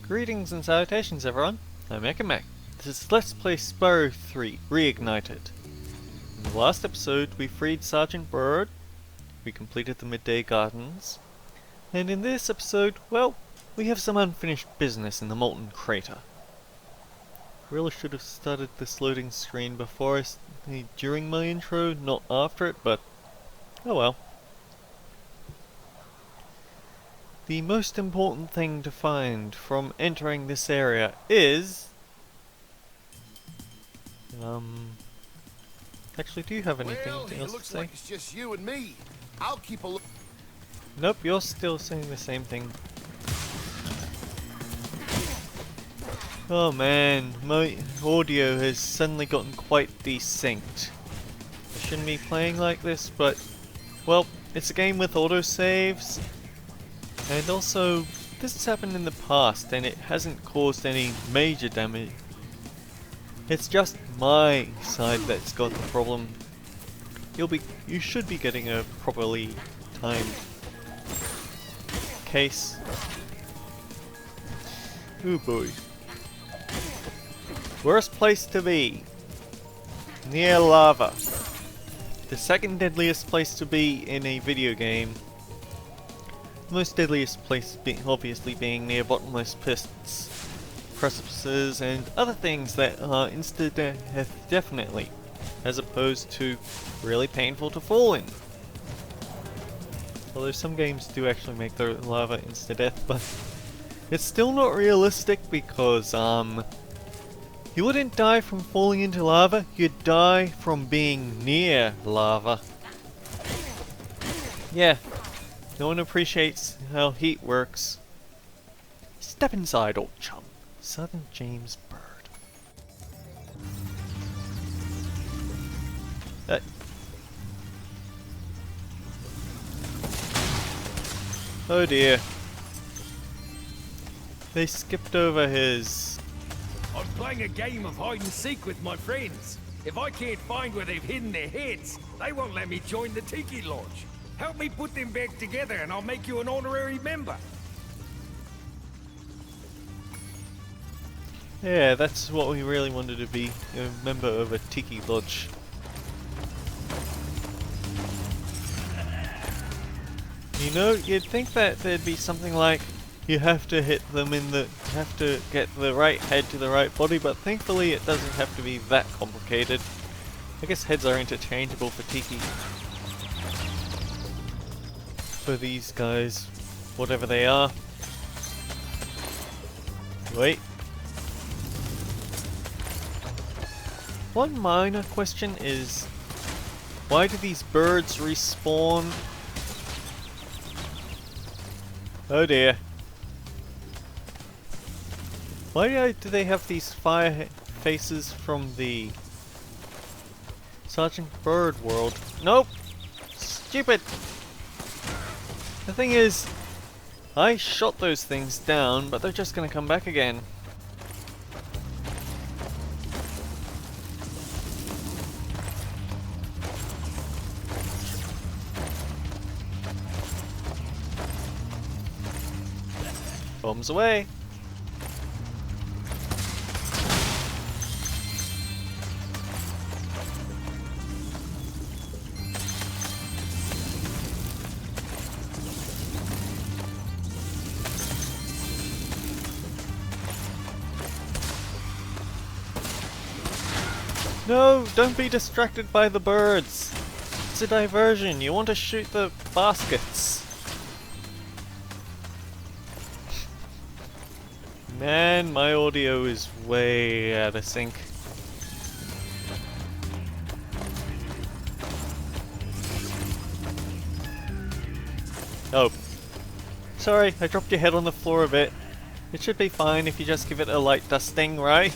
Greetings and salutations everyone, I'm Mac. This is Let's Play Spyro 3 Reignited. In the last episode we freed Sergeant Bird, we completed the Midday Gardens, and in this episode, well, we have some unfinished business in the Molten Crater. Really should have started this loading screen during my intro, not after it, but oh well. The most important thing to find from entering this area is... Actually, do you have anything else to say? Looks like it's just you and me. I'll keep a look. Nope, you're still saying the same thing. Oh man, my audio has suddenly gotten quite desynced. I shouldn't be playing like this, but... well, it's a game with autosaves. And also, this has happened in the past and it hasn't caused any major damage. It's just my side that's got the problem. You should be getting a properly timed case. Ooh boy. Worst place to be. Near lava. The second deadliest place to be in a video game. The most deadliest place obviously being near bottomless pits, precipices, and other things that are insta-death definitely, as opposed to really painful to fall in. Although some games do actually make the lava insta-death, but it's still not realistic because you wouldn't die from falling into lava, you'd die from being near lava. Yeah. No one appreciates how heat works. Step inside, old chum. Southern James Bird. Oh dear. They skipped over his... I'm playing a game of hide and seek with my friends. If I can't find where they've hidden their heads, they won't let me join the Tiki Lodge. Help me put them back together and I'll make you an honorary member. Yeah, that's what we really wanted to be, a member of a Tiki Lodge. You know, you'd think that there'd be something like you have to hit them have to get the right head to the right body, but thankfully it doesn't have to be that complicated. I guess heads are interchangeable for Tiki. For these guys, whatever they are. Wait. One minor question is, why do these birds respawn? Oh dear. Why do they have these fire faces from the Sergeant Bird world? Nope! Stupid! The thing is, I shot those things down, but they're just gonna come back again. Bombs away! No, don't be distracted by the birds. It's a diversion. You want to shoot the baskets. Man, my audio is way out of sync. Oh. Sorry, I dropped your head on the floor a bit. It should be fine if you just give it a light dusting, right?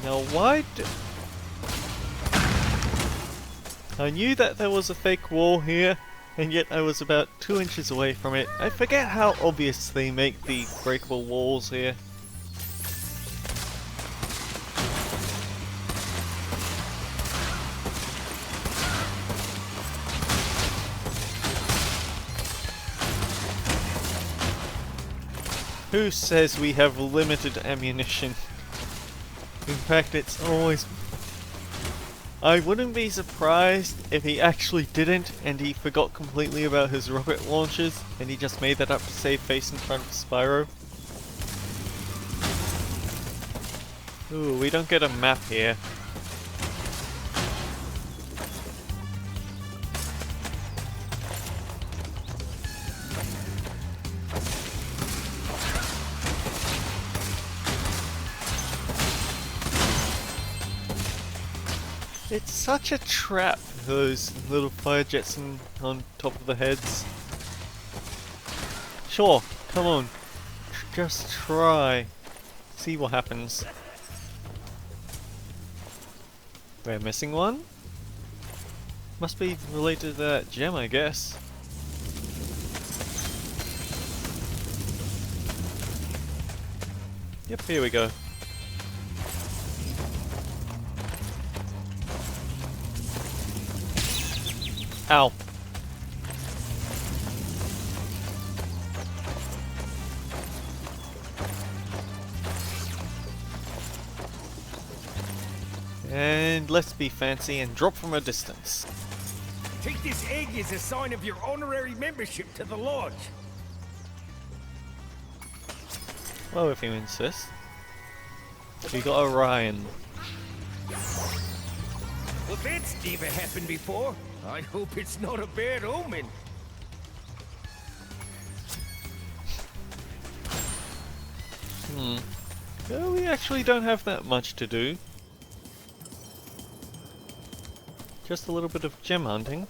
Now why I knew that there was a fake wall here, and yet I was about 2 inches away from it. I forget how obvious they make the breakable walls here. Who says we have limited ammunition? In fact, it's always... I wouldn't be surprised if he actually didn't and he forgot completely about his rocket launchers and he just made that up to save face in front of Spyro. Ooh, we don't get a map here. It's such a trap, those little fire jets on top of the heads. Sure, come on. Just try. See what happens. We're missing one? Must be related to that gem, I guess. Yep, here we go. Ow. And let's be fancy and drop from a distance. Take this egg as a sign of your honorary membership to the lodge. Well, if you insist. We got Orion. Well, that's never happened before. I hope it's not a bad omen. Well, we actually don't have that much to do. Just a little bit of gem hunting.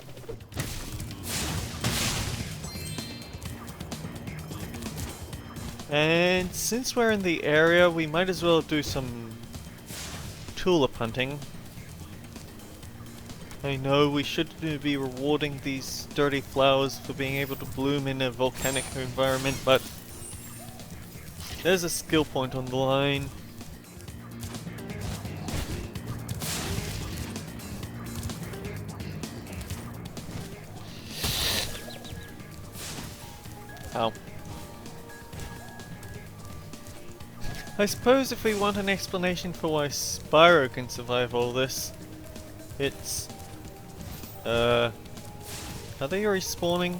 And since we're in the area, we might as well do some tulip hunting. I know we should be rewarding these dirty flowers for being able to bloom in a volcanic environment, but there's a skill point on the line. Ow. I suppose if we want an explanation for why Spyro can survive all this, it's... are they respawning?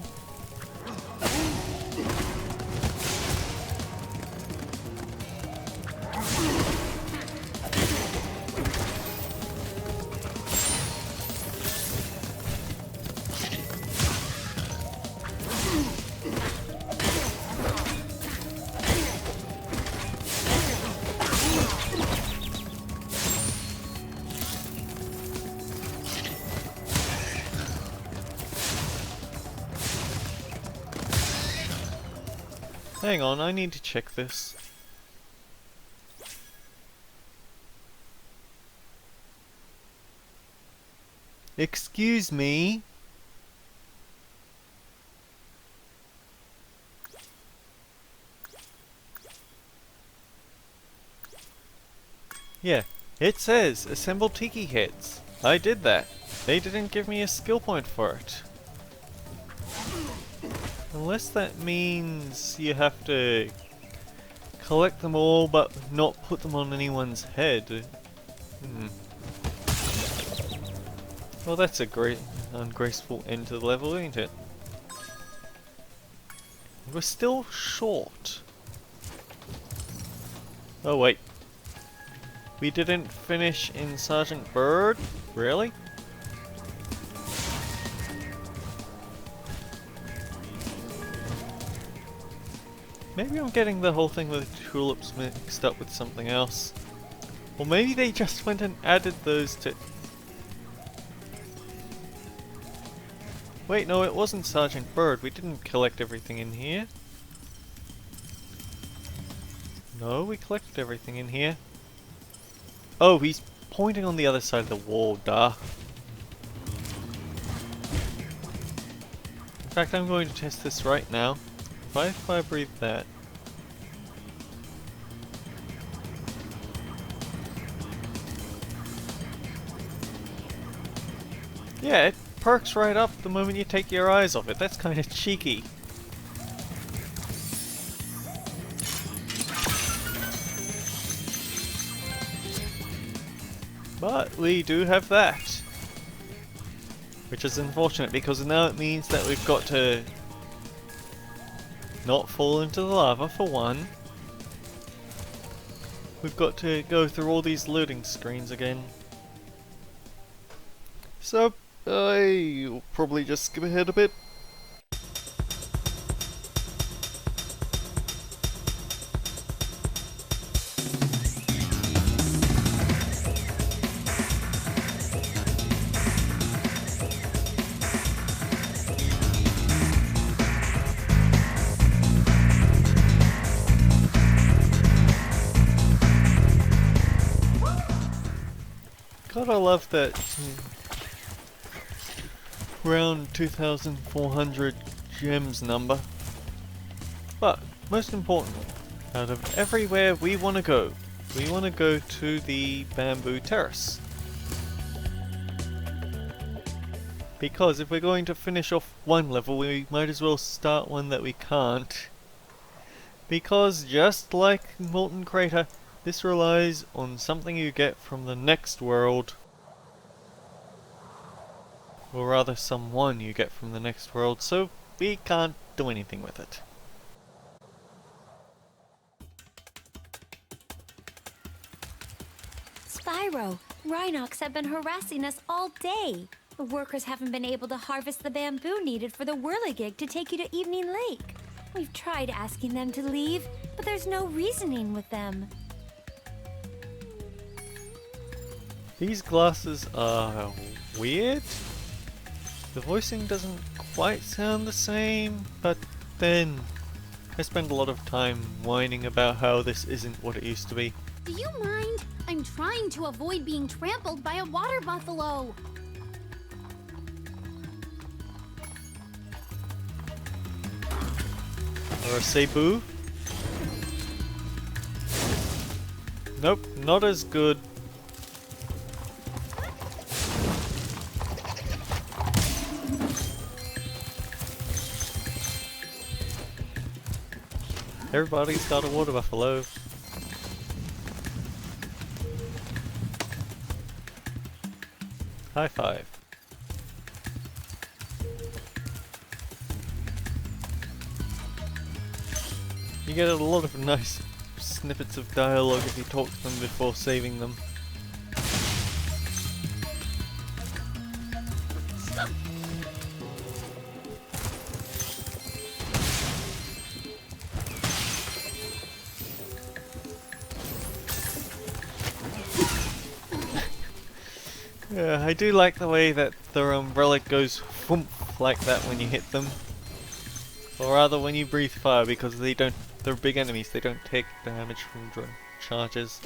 Hang on, I need to check this. Excuse me? Yeah, it says assemble tiki heads. I did that. They didn't give me a skill point for it. Unless that means you have to collect them all but not put them on anyone's head. Well, that's a great ungraceful end to the level, ain't it? We're still short. Oh wait. We didn't finish in Sergeant Bird? Really? Maybe I'm getting the whole thing with tulips mixed up with something else. Or maybe they just went and added those to... Wait, no, it wasn't Sergeant Bird. We didn't collect everything in here. No, we collected everything in here. Oh, he's pointing on the other side of the wall, duh. In fact, I'm going to test this right now. If I breathe that. Yeah, it perks right up the moment you take your eyes off it. That's kind of cheeky. But we do have that. Which is unfortunate because now it means that we've got to not fall into the lava for one. We've got to go through all these loading screens again. So, I'll probably just skip ahead a bit. God, I love that round 2,400 gems number. But, most importantly, out of everywhere we want to go to the bamboo terrace. Because if we're going to finish off one level, we might as well start one that we can't. Because just like Molten Crater, this relies on something you get from the next world. Or rather, someone you get from the next world, so we can't do anything with it. Spyro, Rhinox have been harassing us all day. The workers haven't been able to harvest the bamboo needed for the whirligig to take you to Evening Lake. We've tried asking them to leave, but there's no reasoning with them. These glasses are weird. The voicing doesn't quite sound the same, but then I spend a lot of time whining about how this isn't what it used to be. Do you mind? I'm trying to avoid being trampled by a water buffalo. Or a Cebu? Nope, not as good. Everybody's got a water buffalo. High five. You get a lot of nice snippets of dialogue if you talk to them before saving them. Yeah, I do like the way that their umbrella goes thump like that when you hit them. Or rather when you breathe fire, because they're big enemies, they don't take damage from drone charges.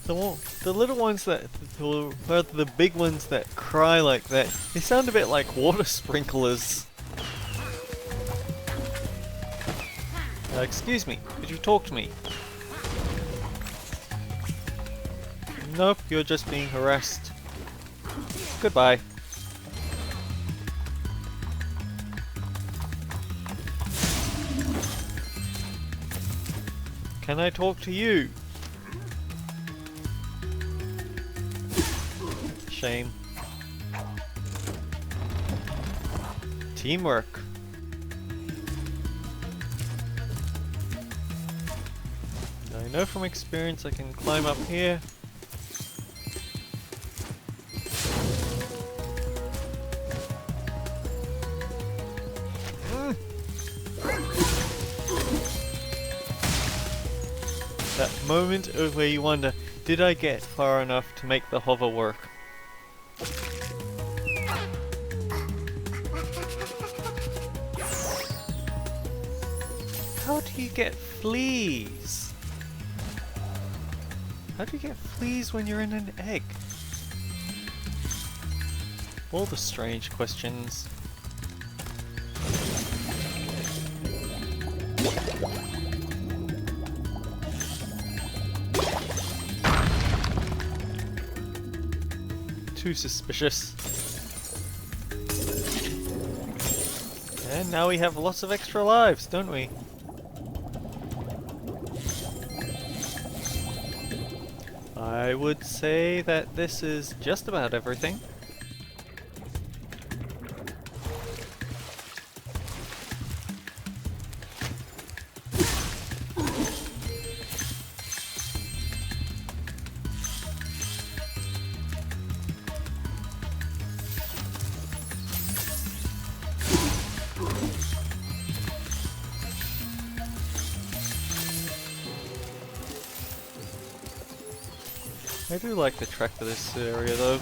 The little ones that, or rather the big ones that cry like that, they sound a bit like water sprinklers. Excuse me, could you talk to me? Nope, you're just being harassed. Goodbye. Can I talk to you? Shame. Teamwork. I know from experience I can climb up here. That moment where you wonder, did I get far enough to make the hover work? How do you get fleas? How do you get fleas when you're in an egg? All the strange questions. Too suspicious. And now we have lots of extra lives, don't we? I would say that this is just about everything. I do like the track for this area though.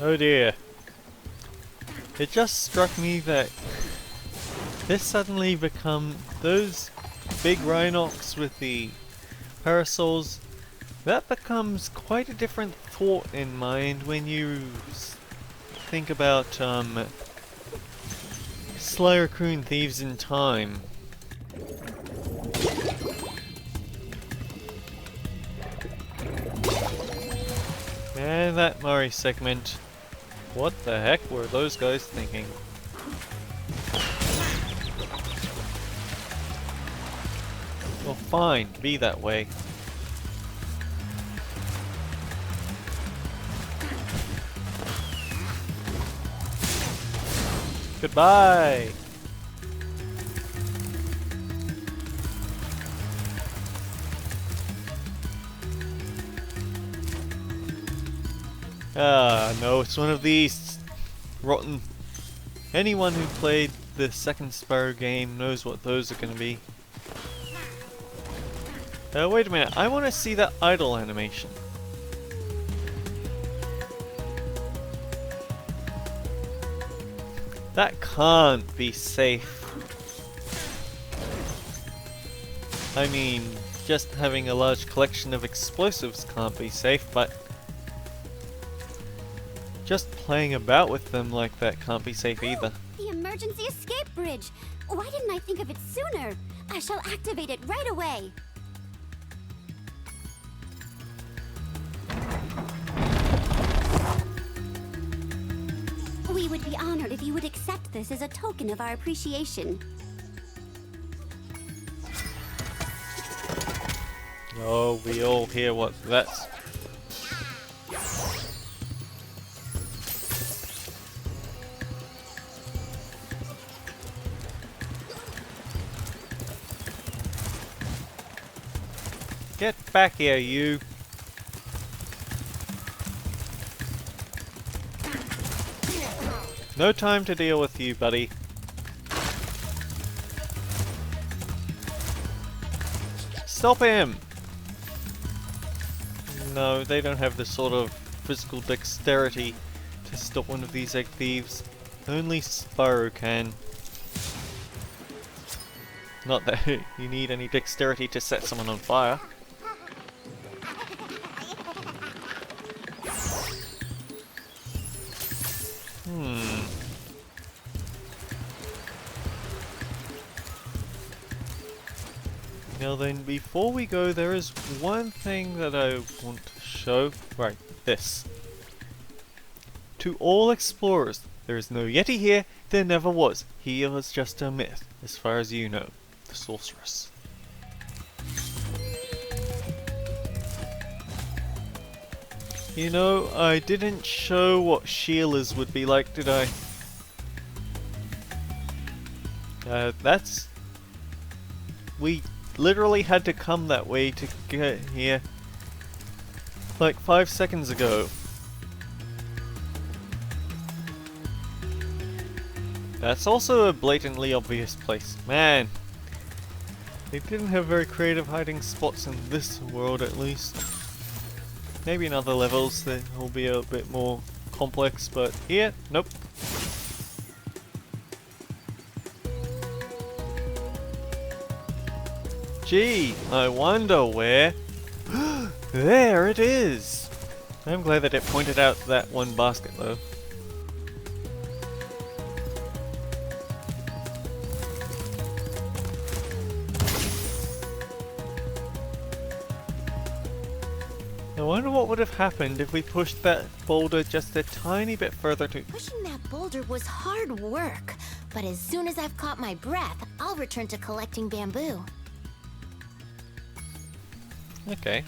Oh dear. It just struck me that this suddenly become those big Rhinox with the parasols. That becomes quite a different thought in mind when you think about Sly Raccoon Thieves in Time. And that Murray segment. What the heck were those guys thinking? Well, fine, be that way. Goodbye! Ah, no, it's one of these rotten. Anyone who played the second Spyro game knows what those are gonna be. Wait a minute, I want to see that idle animation. That can't be safe. I mean, just having a large collection of explosives can't be safe, but just playing about with them like that can't be safe either. The emergency escape bridge! Why didn't I think of it sooner? I shall activate it right away. We would be honored if you would accept this as a token of our appreciation. Oh, we all hear what that's. Get back here, you! No time to deal with you, buddy. Stop him! No, they don't have the sort of physical dexterity to stop one of these egg thieves. Only Spyro can. Not that you need any dexterity to set someone on fire. Now then, before we go, there is one thing that I want to show. Right, this. To all explorers, there is no Yeti here, there never was. He was just a myth, as far as you know. The sorceress. You know, I didn't show what Sheila's would be like, did I? We literally had to come that way to get here. Like 5 seconds ago. That's also a blatantly obvious place. Man! They didn't have very creative hiding spots in this world, at least. Maybe in other levels that will be a bit more complex, but here, nope. Gee, I wonder where... There it is! I'm glad that it pointed out that one basket though. I wonder what would have happened if we pushed that boulder just a tiny bit further to... Pushing that boulder was hard work, but as soon as I've caught my breath, I'll return to collecting bamboo. Okay.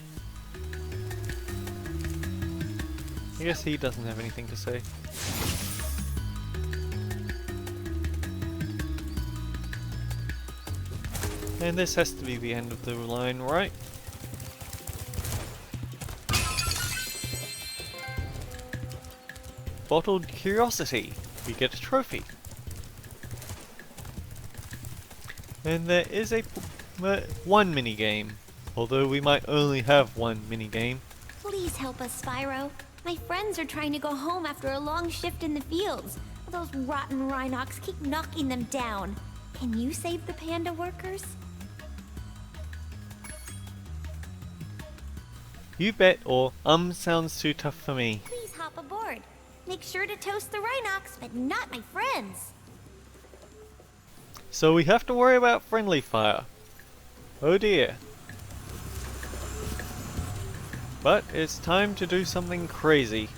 I guess he doesn't have anything to say. And this has to be the end of the line, right? Bottled Curiosity. We get a trophy. And there is a one mini game, although we might only have one mini game. Please help us, Spyro. My friends are trying to go home after a long shift in the fields. Those rotten Rhinox keep knocking them down. Can you save the panda workers? You bet, or sounds too tough for me. Please hop aboard. Make sure to toast the Rhinox, but not my friends. So we have to worry about friendly fire. Oh dear. But it's time to do something crazy.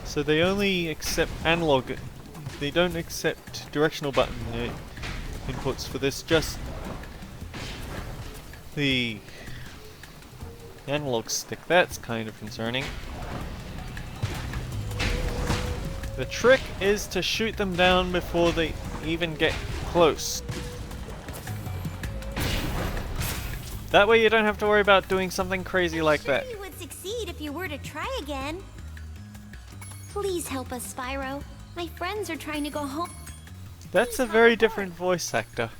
So they only accept analog. They don't accept directional button inputs for this, just the analog stick. That's kind of concerning. The trick is to shoot them down before they even get close. That way you don't have to worry about doing something crazy like that. You would succeed if you were to try again. Please help us, Spyro. My friends are trying to go home. That's a very different voice actor.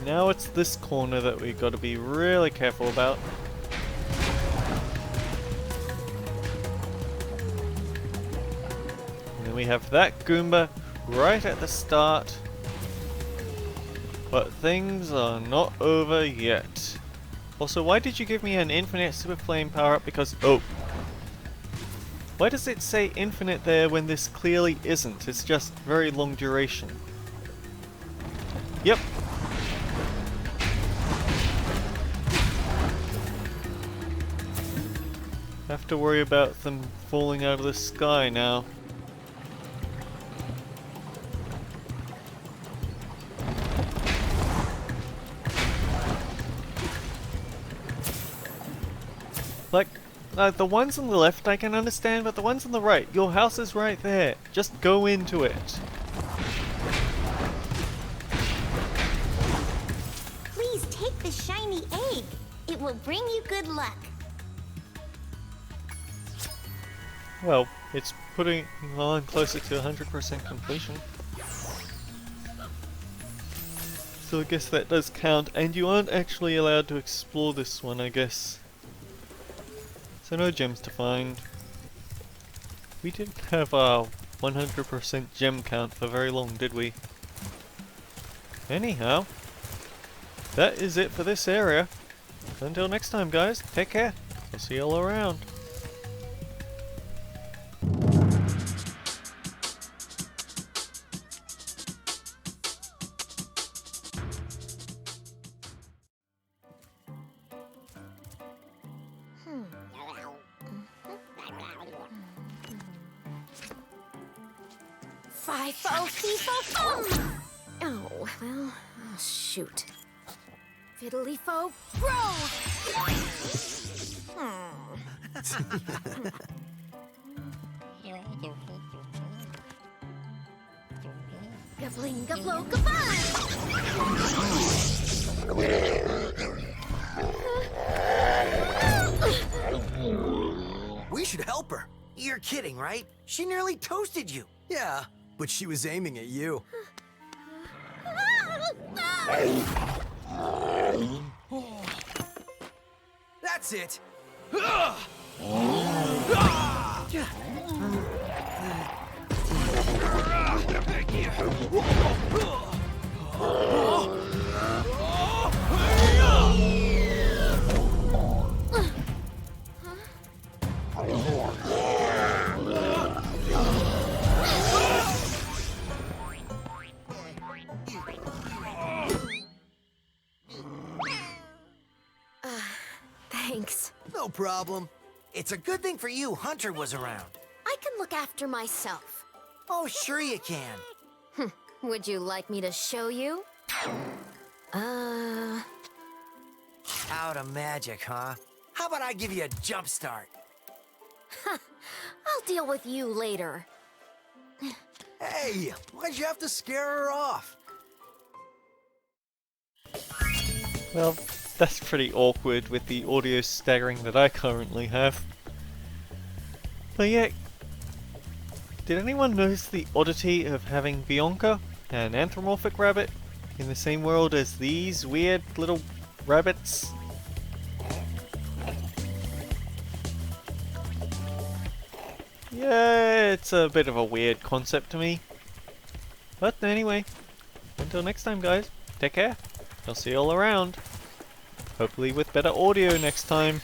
Now it's this corner that we got to be really careful about. And then we have that Goomba right at the start. But things are not over yet. Also, why did you give me an infinite super flame power up? Because, oh. Why does it say infinite there when this clearly isn't? It's just very long duration. Yep. Have to worry about them falling out of the sky now. Like, the ones on the left I can understand, but the ones on the right, your house is right there. Just go into it. Please take the shiny egg. It will bring you good luck. Well, it's putting on closer to 100% completion. So I guess that does count, and you aren't actually allowed to explore this one, I guess. So no gems to find. We didn't have our 100% gem count for very long, did we? Anyhow, that is it for this area. Until next time, guys, take care. I'll see you all around. Fi-fo, fee-fo-fum! Oh, well, oh, shoot. Fiddly-fo, bro! Gabling, gablo, We should help her. You're kidding, right? She nearly toasted you. Yeah, but she was aiming at you. That's it. problem. It's a good thing for you Hunter was around. I can look after myself. Oh, sure you can. Would you like me to show you? Out of magic, huh? How about I give you a jump start? I'll deal with you later. Hey, why'd you have to scare her off? Well, that's pretty awkward with the audio staggering that I currently have. But yeah, did anyone notice the oddity of having Bianca, an anthropomorphic rabbit, in the same world as these weird little rabbits? Yeah, it's a bit of a weird concept to me. But anyway, until next time guys, take care. I'll see you all around. Hopefully with better audio next time.